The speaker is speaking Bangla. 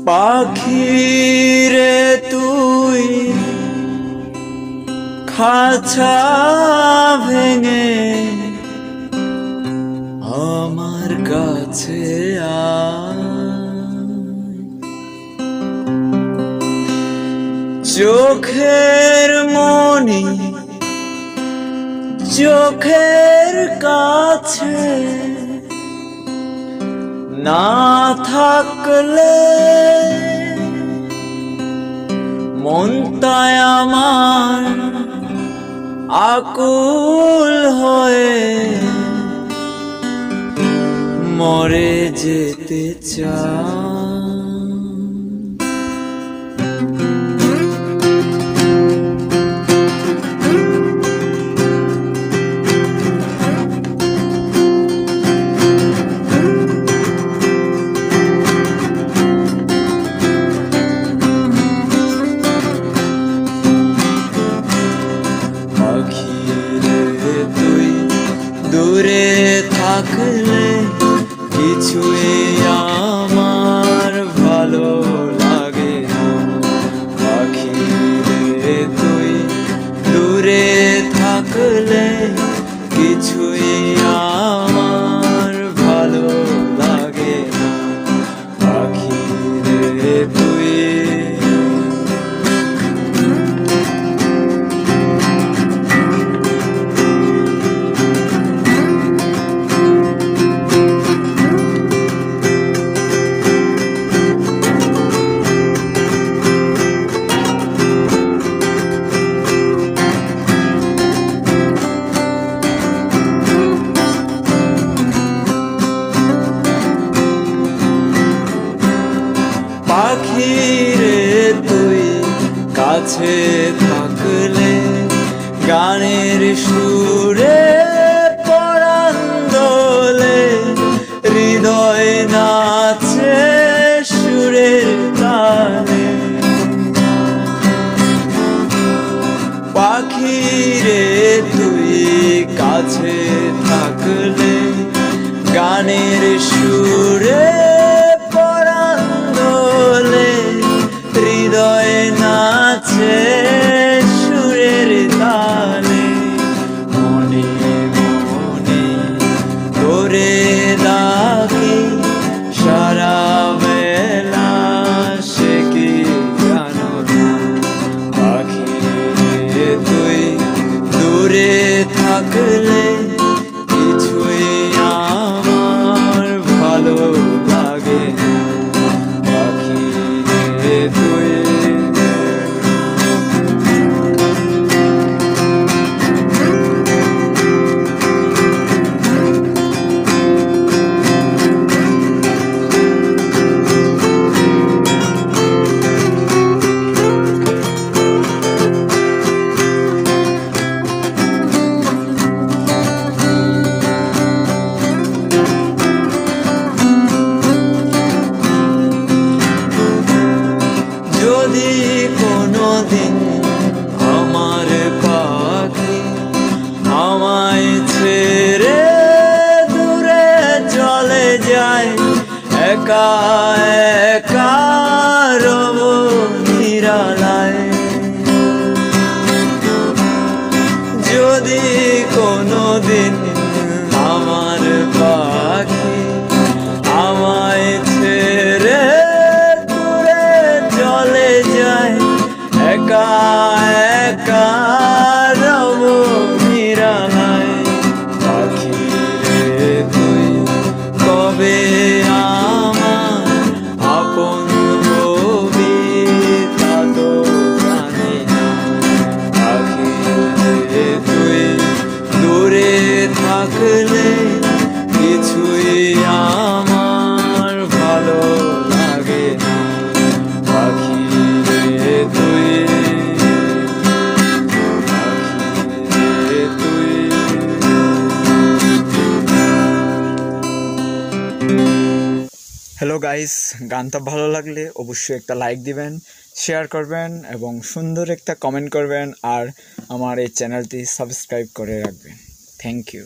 পাখিরে তুই খাঁচা ভেঙে আমার কাছে চোখের মনি চোখের কাছে না থাকলে মনটায় আমার আকুল হয়ে মরে যেতে চায়। দূরে থাকলে কিছুই আমার ভালো লাগে না। পাখি রে তুই দূরে থাকলে কিছুই আমার ভালো লাগে না। পাখি রে তুই পাখিরে তুই কাছে থাকলে গানের সুরে পরাণ দোলে হৃদয় নাচে সুরের তালে। পাখিরে তুই কাছে থাকলে গানের সুরে হৃদয় নাচে সুরের তালে। মনে মনে তোরে ডাকি সারা বেলা সে কি জানো না। পাখি রে তুই দূরে থাকলে কিছুই আমার ভালো লাগে না। পাখি রে তুই যদি কোনোদিন আমার পাখি আমায় ছেড়ে দূরে চলে যায়, একা একা রব নিরালায়। যদি কোনোদিন আমার পাখি আমায় ছেড়ে একা একা রব নিরালায়। পাখি রে তুই কবে আমার গানটা ভালো লাগলে অবশ্যই একটা লাইক দিবেন, শেয়ার করবেন এবং সুন্দর একটা কমেন্ট করবেন আর আমার এই চ্যানেলটি সাবস্ক্রাইব করে রাখবেন। Thank you.